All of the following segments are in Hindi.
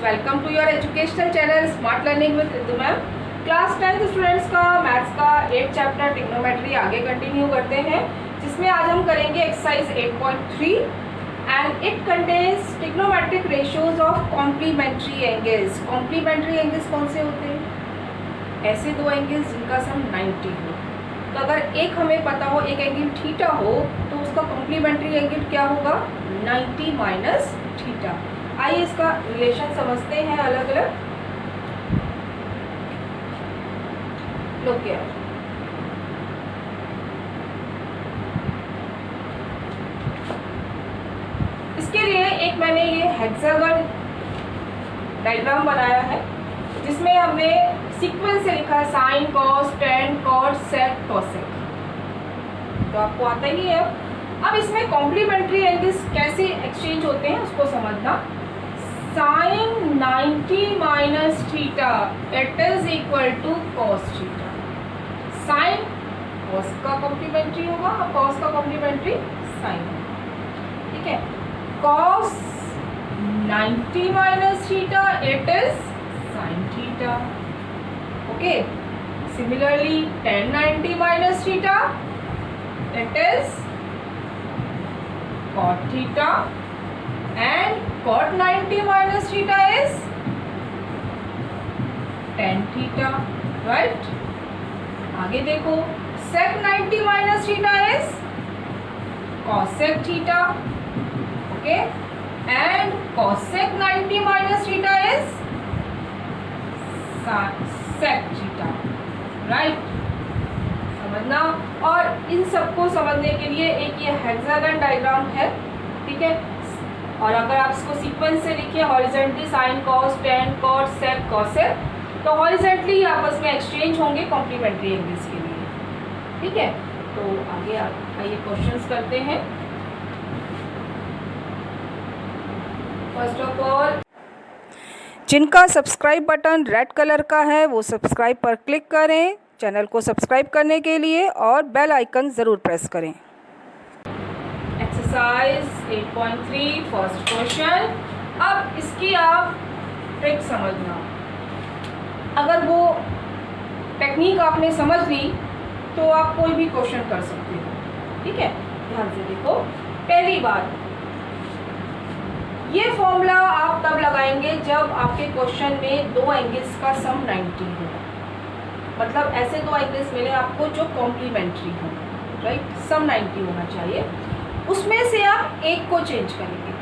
Welcome to your educational channel smart learning with Ritu ma'am. Class 10th students का मैथ्स का 8 चैप्टर ट्रिग्नोमेट्री आगे कंटिन्यू करते हैं, जिसमें आज हम करेंगे exercise 8.3 and it contains trigonometric ratios of complementary angles. Complementary angles कौन से होते हैं? ऐसे दो एंगल्स जिनका सम 90 हो। तो अगर एक हमें पता हो, एक एंगल थीटा हो, तो उसका कॉम्प्लीमेंट्री एंगल क्या होगा? 90 माइनस थीटा। आइए इसका रिलेशन समझते हैं अलग अलग। लुक हियर, इसके लिए एक मैंने ये हेक्सागन डायग्राम बनाया है, जिसमें हमने सीक्वेंस से लिखा है sign, cos, tan, cot, sec, cosec. तो आपको आता ही है। अब इसमें कॉम्प्लीमेंट्री एंगल्स कैसे एक्सचेंज होते हैं उसको समझना। Sine 90 minus theta it is equal to cos theta. Sine cos का कॉम्प्लीमेंट्री होगा और कॉस का कॉम्प्लीमेंट्री साइन होगा, ठीक है। Cos 90 minus theta it is sine theta. Okay, similarly tan 90 minus theta it is cot theta and cot 90 minus theta is tan theta, right? आगे देखो, sec 90 minus theta is cosec theta, okay? And cosec 90 minus theta is sec theta, right? समझना। और इन सबको समझने के लिए एक ये हेक्सागन डायग्राम है, ठीक है। और अगर आप इसको सीक्वेंस से लिखिए horizontally sine, cos, tan, cot, sec, cosec, तो हॉरिजॉन्टली आपस में एक्सचेंज होंगे कॉम्प्लीमेंट्री एंगल्स के लिए, ठीक है। तो आगे आइए क्वेश्चंस करते हैं। फर्स्ट ऑफ ऑल, जिनका सब्सक्राइब बटन रेड कलर का है वो सब्सक्राइब पर क्लिक करें चैनल को सब्सक्राइब करने के लिए, और बेल आइकन ज़रूर प्रेस करें। Exercise 8.3 first question. अब इसकी आप ट्रिक समझना। अगर वो टेक्निक आपने समझ ली तो आप कोई भी क्वेश्चन कर सकते हो, ठीक है। ध्यान से देखो। पहली बात, ये फॉर्मूला आप तब लगाएंगे जब आपके क्वेश्चन में दो एंगल्स का सम 90 हो। मतलब ऐसे दो एंगल्स मिले आपको जो कॉम्प्लीमेंट्री हो, राइट। सम 90 होना चाहिए। उसमें से आप एक को चेंज करेंगे।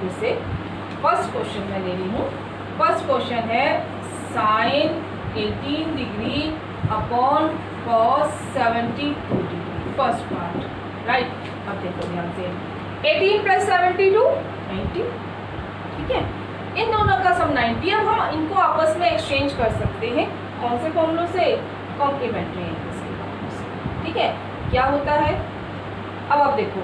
जैसे फर्स्ट क्वेश्चन मैं ले रही हूँ। फर्स्ट क्वेश्चन है sine 18 degree upon cos 72 degree, first part, right. अब देखो ध्यान से, 18 प्लस 72 90, ठीक है। इन दोनों का सम 90। अब हम इनको आपस में एक्सचेंज कर सकते हैं। कौन से फॉर्मूलों से? कॉम्प्लीमेंट्री एंगल्स के फॉर्मूले से, ठीक है। क्या होता है? अब आप देखो,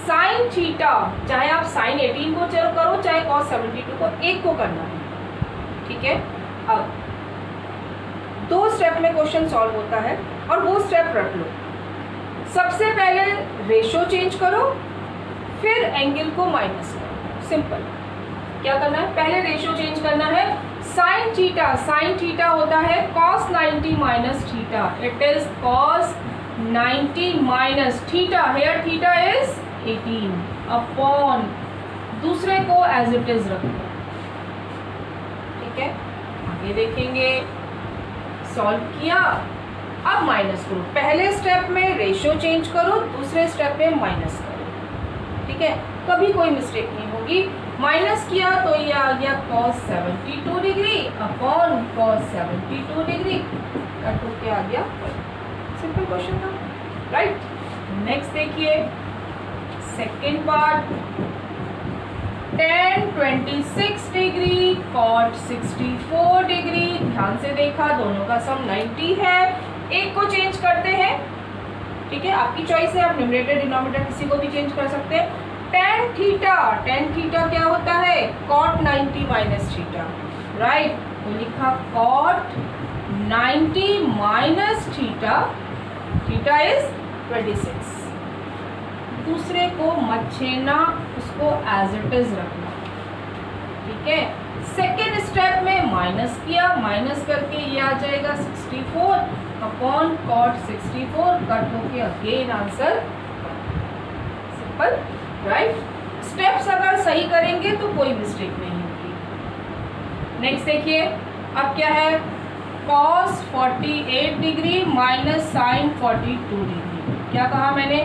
साइन थीटा, चाहे आप साइन 18 को करो चाहे कॉस 72 को, एक को करना है, ठीक है। अब दो स्टेप में क्वेश्चन सॉल्व होता है और वो स्टेप रख लो। सबसे पहले रेशो चेंज करो, फिर एंगल को माइनस करो। सिंपल। क्या करना है? पहले रेशियो चेंज करना है। साइन थीटा होता है cos 90 minus theta, it is cos 90 minus theta, here theta is 18 upon, दूसरे को एज इट इज रखो, ठीक है। आगे देखेंगे। सॉल्व किया, अब माइनस करो। पहले स्टेप में रेशियो चेंज करो, दूसरे स्टेप में माइनस करो, ठीक है। कभी कोई मिस्टेक नहीं होगी। माइनस किया तो ये आ गया cos 72 degree upon cos 72 degree, cut होके आ गया। सिंपल क्वेश्चन था, राइट। नेक्स्ट देखिए, second part, tan 26 degree cot 64 degree. ध्यान से देखा, दोनों का सम 90 है। एक को चेंज करते हैं, ठीक है। आपकी चॉइस है, आप न्यूमरेटर डिनोमिनेटर किसी को भी चेंज कर सकते हैं। tan थीटा क्या होता है? cot 90 minus theta, right. तो लिखा cot 90 minus theta, theta is 26। दूसरे को मत छेड़ना, उसको एज इट इज रखना, ठीक है। सेकेंड स्टेप में माइनस किया, माइनस करके ये आ जाएगा 64 अपॉन कॉट 64, कट होके again answer simple, right. Steps अगर सही करेंगे तो कोई मिस्टेक नहीं होगी। नेक्स्ट देखिए, अब क्या है, cos 48 degree minus sine 42 degree. क्या कहा मैंने,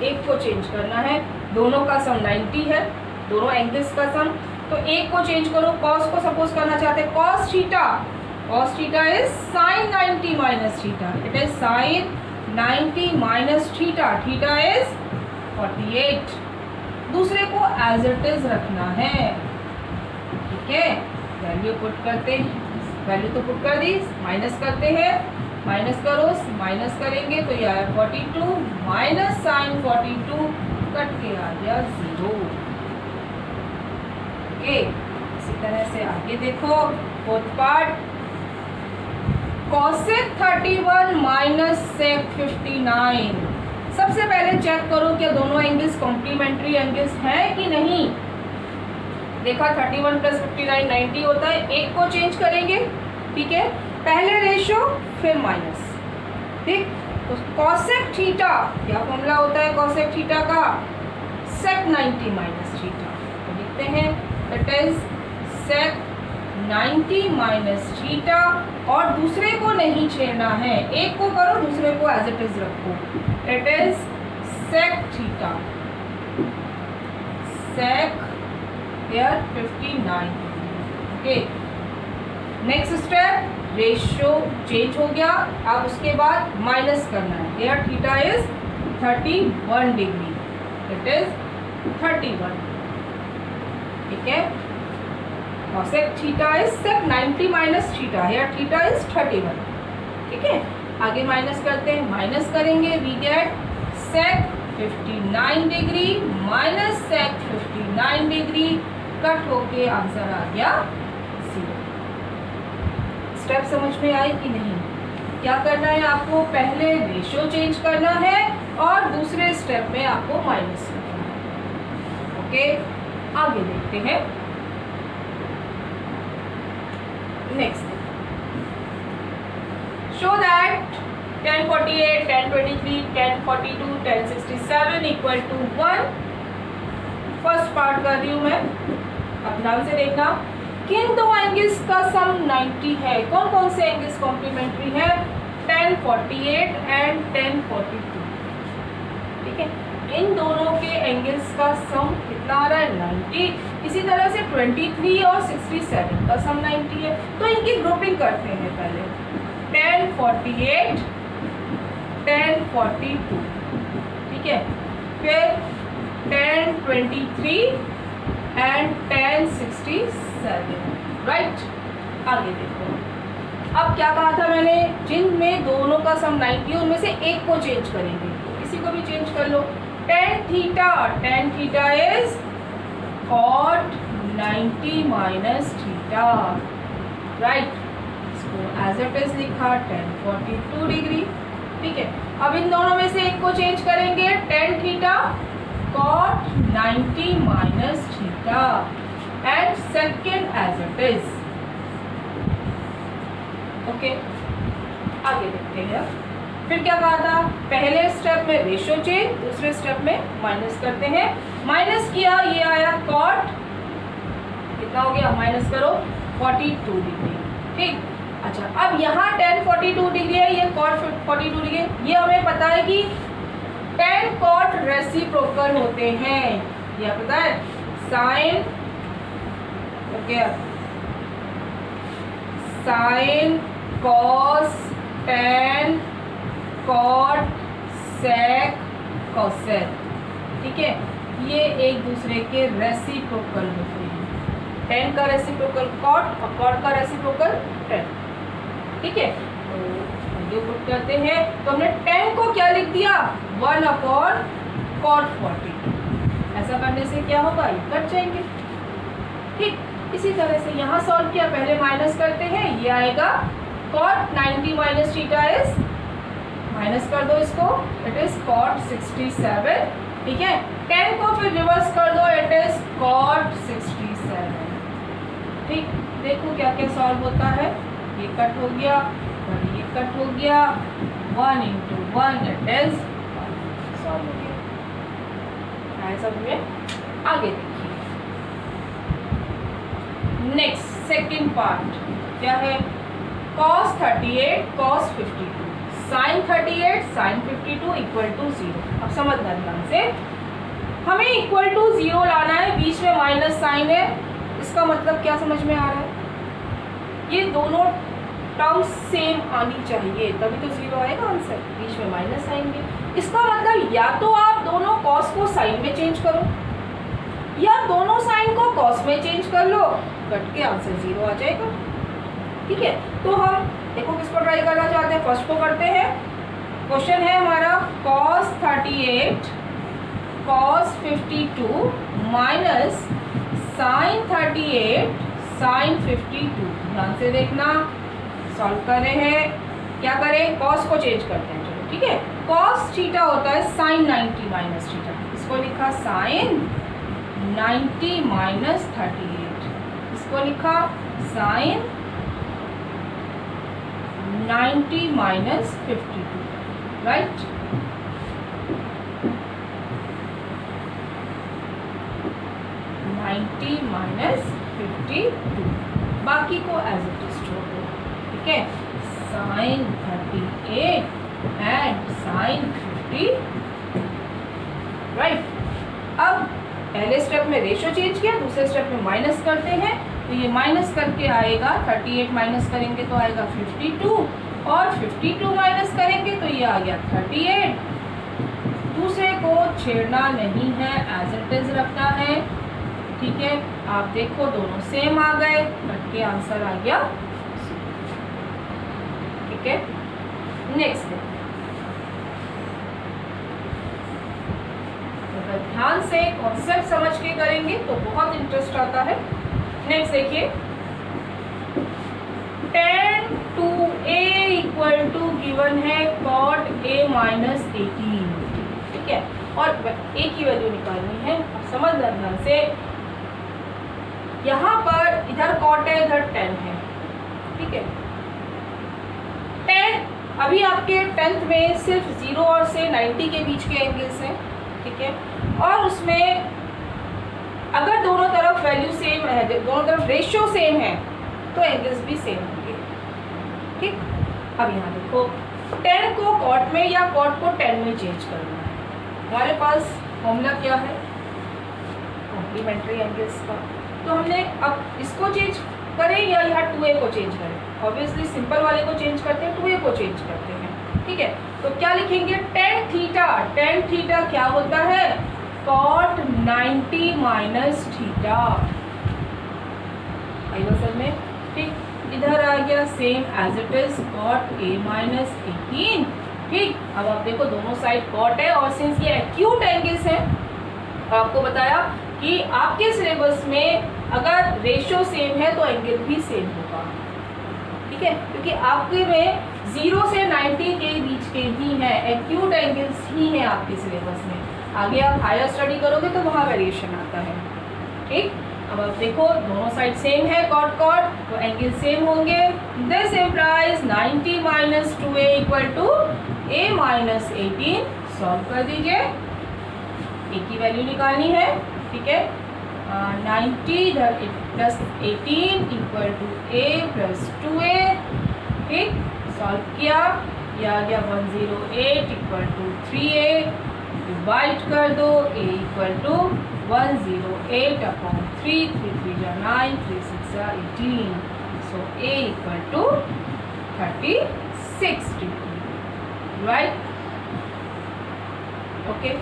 एक को चेंज करना है, दोनों का सम 90 है, दोनों एंगल्स का सम, तो एक को चेंज करो। cos को सपोज करना चाहते हैं cos theta is sine 90 minus theta, it is sine 90 minus theta, theta is 48। दूसरे को एज इट इज रखना है, ठीक है। वैल्यू पुट करते हैं, वैल्यू तो पुट कर दी, माइनस करते हैं, माइनस करो, माइनस करेंगे तो ये आया 42 माइनस साइन 42, कट के आ गया 0। ओके, इसी तरह से आगे देखो, fourth part, cosec 31 minus sec 59। सबसे पहले चेक करो क्या दोनों एंगल्स कॉम्प्लीमेंट्री एंगल्स हैं कि नहीं। देखा 31 प्लस 59 90 होता है, एक को चेंज करेंगे, ठीक है, पहले रेशो फिर माइनस, ठीक। तो cosec थीटा, क्या फॉर्मूला होता है cosec थीटा का, sec 90 माइनस थीटा, तो लिखते हैं it is sec 90 minus theta, और दूसरे को नहीं छेड़ना है, एक को करो दूसरे को एज इट इज रखो, it is sec theta, sec 59। Okay, next step, ratio change हो गया, अब उसके बाद माइनस करना है, here theta is 31 degree, it is 31, ठीक है। cosec theta is sec 90 minus theta, here theta is 31, ठीक है। आगे माइनस करते हैं, माइनस करेंगे, we get sec 59 degree minus sec 59 degree, cut होके आंसर आ गया 0। स्टेप समझ में आई कि नहीं। क्या करना है आपको, पहले रेशियो चेंज करना है और दूसरे स्टेप में आपको माइनस करना है। ओके, आगे देखते हैं। Next, show that 1048, 1023, 1042, 1067 equal to 1। First part कर रही हूँ मैं, अब ध्यान से देखना, किन दो एंगल्स का सम 90 है। कौन कौन से एंगल्स कॉम्प्लीमेंट्री है, 1048 एंड 1042, ठीक है। इन दोनों के एंगल्स का सम कितना आ रहा है, 90। इसी तरह से 23 और 67 का सम 90 है, तो इनकी ग्रुपिंग करते हैं पहले, 1048 1042, ठीक है, फिर 1023 एंड 1067, राइट। आगे देखो, अब क्या कहा था मैंने, जिनमें दोनों का सम 90 उनमें से एक को चेंज करेंगे, किसी को भी चेंज कर लो। tan theta is cot 90 minus theta, right. इसको एज इट इज लिखा 1042 डिग्री, ठीक है। अब इन दोनों में से एक को चेंज करेंगे, tan theta cot 90 minus theta, and second as it is. Okay, आगे देखते हैं। फिर क्या कहा था, पहले स्टेप में रेशियो चेंज, दूसरे स्टेप में माइनस करते हैं। माइनस किया, ये आया cot, कितना हो गया, माइनस करो 42 डिग्री, ठीक। अच्छा, अब यहाँ 1042 डिग्री है, ये cot 42 डिग्री, ये हमें पता है कि tan cot रेसिप्रोकल होते हैं, यह पता है। Sine, okay, sine cos tan cot sec cosec, ठीक है, ये एक दूसरे के रेसिप्रोकल होते हैं। tan का रेसिप्रोकल cot और cot का रेसिप्रोकल tan, ठीक है। तो वैल्यू पुट करते हैं, तो हमने tan को क्या लिख दिया, 1 अपॉन cot 42। ऐसा करने से क्या होगा, ये कट जाएंगे, ठीक। इसी तरह से यहाँ सॉल्व किया, पहले माइनस करते हैं, ये आएगा cot 90 minus theta is, minus कर दो इसको, इट इज cot 67, ठीक है। tan को फिर रिवर्स कर दो, इट इज cot 67, ठीक, देखो क्या क्या सॉल्व होता है। ये कट हो गया और ये कट हो गया, 1 into 1 that is सॉल्व हो गया। आए सब में? आगे देखिए नेक्स्ट सेकंड पार्ट क्या है, cos 38 cos 52 sin 38 sin 52 equal to 0। अब समझना ध्यान से, हमें इक्वल टू 0 लाना है, बीच में माइनस साइन है। इसका मतलब क्या समझ में आ रहा है, ये दोनों टर्म्स सेम आनी चाहिए तभी तो 0 आएगा आंसर, बीच में माइनस साइन भी। इसका मतलब या तो आप दोनों कॉस को साइन में चेंज करो या दोनों साइन को कॉस में चेंज कर लो, कट के आंसर 0 आ जाएगा। ठीक है, तो हम देखो किसको ट्राई करना चाहते हैं, फर्स्ट को करते हैं। क्वेश्चन है हमारा cos 38 cos 52 minus sin 38 sin 52। ध्यान से देखना, सॉल्व कर रहे हैं, क्या करें, cos को चेंज करते हैं। चलो ठीक है, cos थीटा होता है sin 90 माइनस थीटा, इसको लिखा sin 90 माइनस 38, इसको लिखा sin 90 माइनस 52, राइट। माइनस 52, बाकी को एज इट इज छोड़ दो। ठीक है, साइन 38 एंड साइन 50, राइट। अब पहले स्टेप में रेशो चेंज किया, दूसरे स्टेप में माइनस करते हैं, तो ये माइनस करके आएगा 38 माइनस करेंगे तो आएगा 52 और 52 माइनस करेंगे तो ये आ गया 38। दूसरे को छेड़ना नहीं है, एज इट इज रखना है। ठीक है, आप देखो दोनों सेम आ गए, कट के आंसर आ गया। ठीक है, नेक्स्ट अगर ध्यान से कॉन्सेप्ट समझ के करेंगे तो बहुत इंटरेस्ट आता है। नेक्स्ट देखिए, tan 2a equal to given है cot a माइनस 18। ठीक है, और a की वैल्यू निकालनी है। अब समझना ध्यान से, यहाँ पर इधर cot है, इधर tan है। ठीक है, tan अभी आपके 10th में सिर्फ 0 और से 90 के बीच के एंगल्स हैं। ठीक है, और उसमें अगर दोनों तरफ वैल्यू सेम है, दोनों तरफ रेशियो सेम है तो एंगल्स भी सेम होंगे। ठीक, अब यहाँ देखो, tan को cot में या cot को tan में चेंज करना है। हमारे पास फॉर्मूला क्या है, कॉम्प्लीमेंट्री एंगल्स का। तो हमने अब इसको चेंज करें या यहाँ 2a को चेंज करें, ऑब्वियसली सिंपल वाले को चेंज करते हैं, 2a को चेंज करते हैं। ठीक है, तो क्या लिखेंगे, tan थीटा। tan थीटा क्या होता है, cot 90 माइनस थीटा। आइए सर में, ठीक, इधर आ गया same as it is cot a minus 18। ठीक, अब आप देखो दोनों साइड cot है और सिंस ये एक्यूट एंगल्स है, आपको बताया कि आपके सिलेबस में अगर रेशियो सेम है तो एंगल भी सेम होगा। ठीक है, क्योंकि आपके में 0 से 90 के बीच के ही हैं, एक्यूट एंगल्स ही हैं आपके सिलेबस में। आगे आप हायर स्टडी करोगे तो वहाँ वेरिएशन आता है। ठीक, अब आप देखो दोनों साइड सेम है cot cot, तो एंगल सेम होंगे। This implies 90 minus 2a equal to a minus 18। Solve कर दीजिए, a की वैल्यू निकालनी है। ठीक है, 90 plus 18 equal to a plus 2a। ठीक, सॉल्व किया, यह आ गया 108 इक्वल टू 3a। डिवाइड कर दो, a इक्वल टू 108 अपॉन 3, 3 3 जा 9, 3 6 जा 18। So a equal to 36 degree, right. Okay,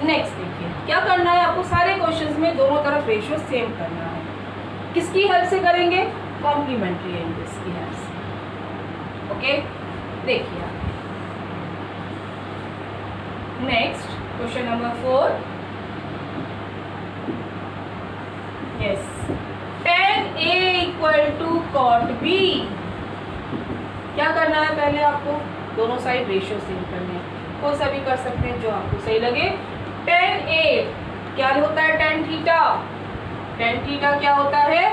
next देखिए, क्या करना है आपको, सारे क्वेश्चंस में दोनों तरफ रेशियो सेम करना है। किसकी हेल्प से करेंगे, कॉम्प्लीमेंट्री एंगल्स की हेल्प से। ओके, देखिए next question number 4। Yes, tan a equal to cot b। क्या करना है, पहले आपको दोनों साइड रेशियो सेम करने हैं, कोई सा भी कर सकते हैं जो आपको सही लगे। tan a क्या होता है, tan थीटा। टेन थीटा क्या होता है,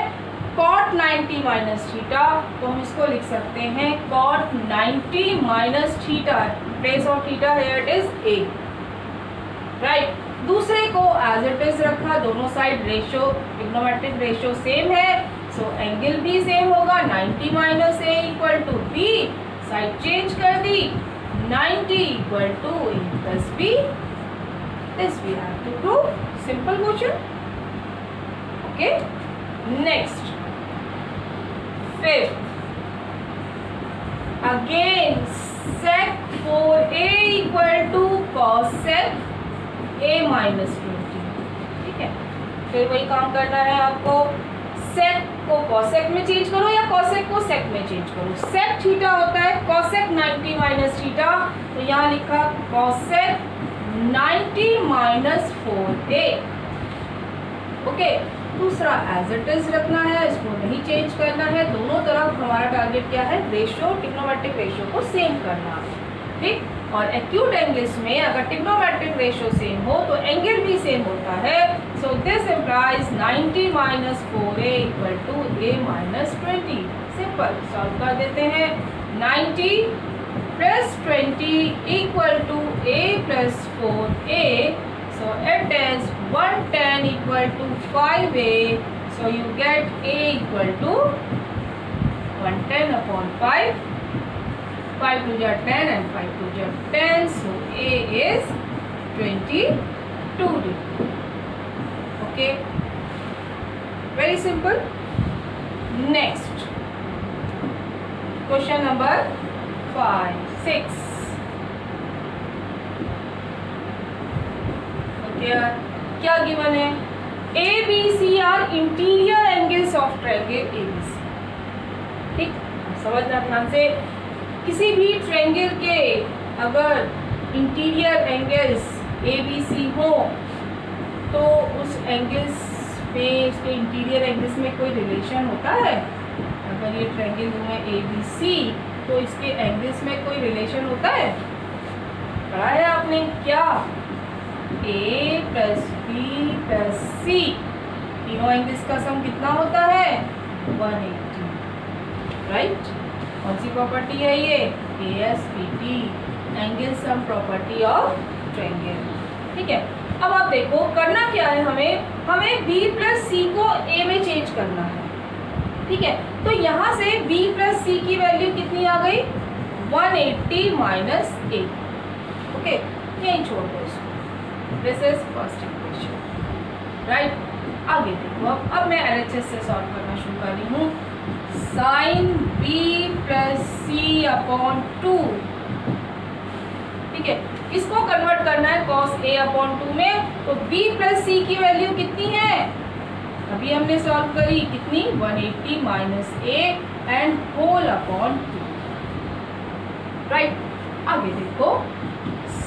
कॉट 90 माइनस थीटा, तो हम इसको लिख सकते हैं cot 90 minus theta, place of theta here it is A, right. दूसरे को एज इट इज रखा, दोनों साइड रेशियो ट्रिग्नोमेट्रिक रेशियो सेम है, सो एंगल भी सेम होगा, 90 minus A equal to B, side change कर दी, 90 equal to A plus B, this we have to prove, simple question, okay. Next fifth, again sec 4a equal to cos sec a minus 20, ठीक है। फिर वही काम करना है आपको, sec को cosec में चेंज करो या cosec को sec में चेंज करो। sec थीटा होता है cosec 90 माइनस थीटा, तो यहाँ लिखा cosec 90 माइनस 4a, ओके। दूसरा एज इट इज रखना है, इसको नहीं चेंज करना है, दोनों तरफ हमारा टारगेट क्या है, रेशियो ट्रिग्नोमेट्रिक रेशियो को सेम करना, ठीक। और एक्यूट एंगल्स में अगर ट्रिग्नोमेट्रिक रेशियो सेम हो तो एंगल भी सेम होता है, so this implies 90 minus 4a equal to a minus 20, simple solve कर देते हैं। 90 plus 20 equal to a plus 4a, so it is 110 equal to 5a, so you get a equal to 110 upon 5, 5 to the 10 and 5 to the 10, so a is 22 degree, okay, very simple. Next question number 5, 6, क्या गिवन है, A B C are interior angles of triangle A B C, ठीक। समझना ध्यान से, किसी भी ट्रायंगल के अगर interior angles A B C हो तो उस एंगल्स में, उसके इंटीरियर एंगल्स में कोई रिलेशन होता है। अगर ये ट्रायंगल है ए बी सी तो इसके एंगल्स में कोई रिलेशन होता है, पढ़ा है आपने क्या, A plus B plus C, तीनों एंगल्स का सम कितना होता है, 180, राइट। कौन सी प्रॉपर्टी है ये, ASPT, angle sum property of triangle, ठीक है। अब आप देखो करना क्या है, हमें B प्लस C को A में चेंज करना है, ठीक है। तो यहाँ से B प्लस C की वैल्यू कितनी आ गई, 180 माइनस A, ओके, यहीं छोड़ दो इसको, this is first equation, right. आगे देखो, अब मैं LHS से सॉल्व करना शुरू कर रही हूँ, sine B plus C upon 2, ठीक है। इसको कन्वर्ट करना है cos A अपॉन 2 में, तो B प्लस C की वैल्यू कितनी है, अभी हमने सॉल्व करी, कितनी, 180 minus A and whole upon 2, right. आगे देखो,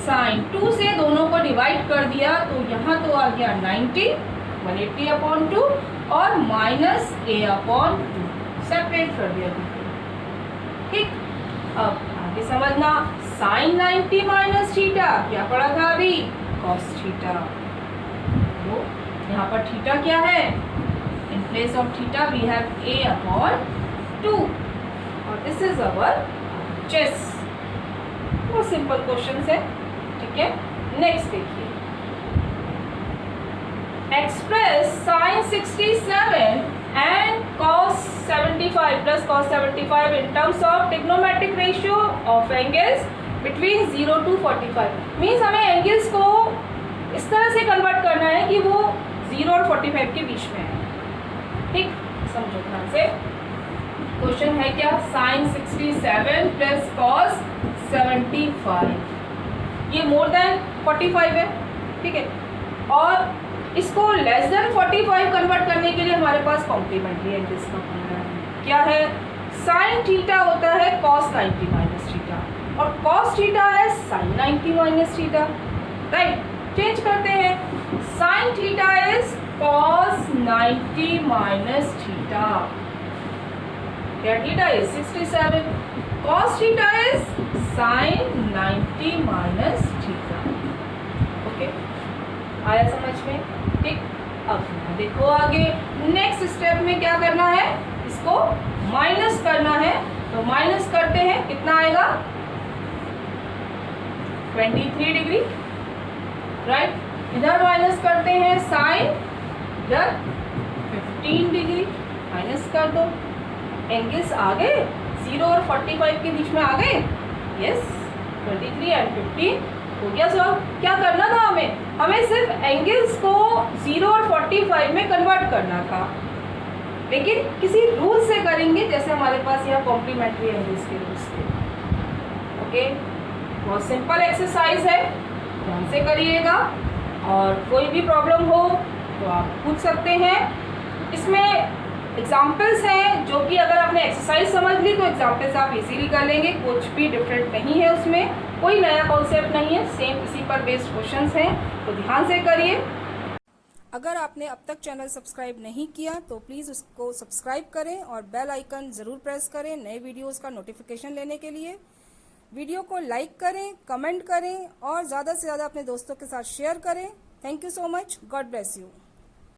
साइन 2 से दोनों को डिवाइड कर दिया तो यहाँ तो आ गया 90, 180 अपॉन 2 और माइनस A अपॉन 2, सेपरेट कर दिया, ठीक। अब आगे समझना, साइन 90 माइनस थीटा क्या पड़ा था अभी, कॉस थीटा, तो यहाँ पर थीटा क्या है, in place of theta we have A upon 2 और दिस इज अवर चेस, वो सिंपल क्वेश्चन है, ठीक है। नेक्स्ट देखिए, express sine 67 and cos 75 plus cos 75 in terms of trigonometric ratio of angles between 0 to 45, means हमें एंगल्स को इस तरह से कन्वर्ट करना है कि वो 0 और 45 के बीच में है, ठीक। समझो ध्यान से, क्वेश्चन है क्या, साइन 67 प्लस cos 75, ये मोर देन 45 है, ठीक है। और इसको लेस देन 45 कन्वर्ट करने के लिए हमारे पास कॉम्प्लीमेंट्री एंगल्स का फॉर्मूला है, क्या है, साइन थीटा होता है cos 90 माइनस थीटा और cos थीटा है sine 90 minus theta, right. Change करते हैं, sine theta is cos 90 minus theta, theta is 67, cos theta is sine 90 minus theta, okay, आया समझ में, ठीक। अब देखो आगे नेक्स्ट स्टेप में क्या करना है, इसको माइनस करना है। तो माइनस करते हैं, कितना आएगा 23 डिग्री, राइट। इधर माइनस करते हैं साइन, इधर 15 डिग्री, माइनस कर दो। एंगल्स आ गए 0 और 45 के बीच में आ गए, यस 23 एंड 15 हो गया सॉल्व। क्या करना था हमें सिर्फ एंगल्स को 0 और 45 में कन्वर्ट करना था, लेकिन किसी रूल से करेंगे, जैसे हमारे पास यहाँ कॉम्प्लीमेंट्री एंगल्स के रूल्स थे। ओके, बहुत सिंपल एक्सरसाइज है, ध्यान से करिएगा। और कोई भी प्रॉब्लम हो तो आप पूछ सकते हैं। इसमें एग्जाम्पल्स हैं जो कि अगर आपने एक्सरसाइज समझ ली तो एग्जाम्पल्स आप इजीली कर लेंगे, कुछ भी डिफरेंट नहीं है उसमें, कोई नया कॉन्सेप्ट नहीं है, सेम इसी पर बेस्ड क्वेश्चंस हैं, तो ध्यान से करिए। अगर आपने अब तक चैनल सब्सक्राइब नहीं किया तो प्लीज़ उसको सब्सक्राइब करें और बेल आइकन ज़रूर प्रेस करें नए वीडियोस का नोटिफिकेशन लेने के लिए। वीडियो को लाइक करें, कमेंट करें और ज़्यादा से ज़्यादा अपने दोस्तों के साथ शेयर करें। Thank you so much, God bless you.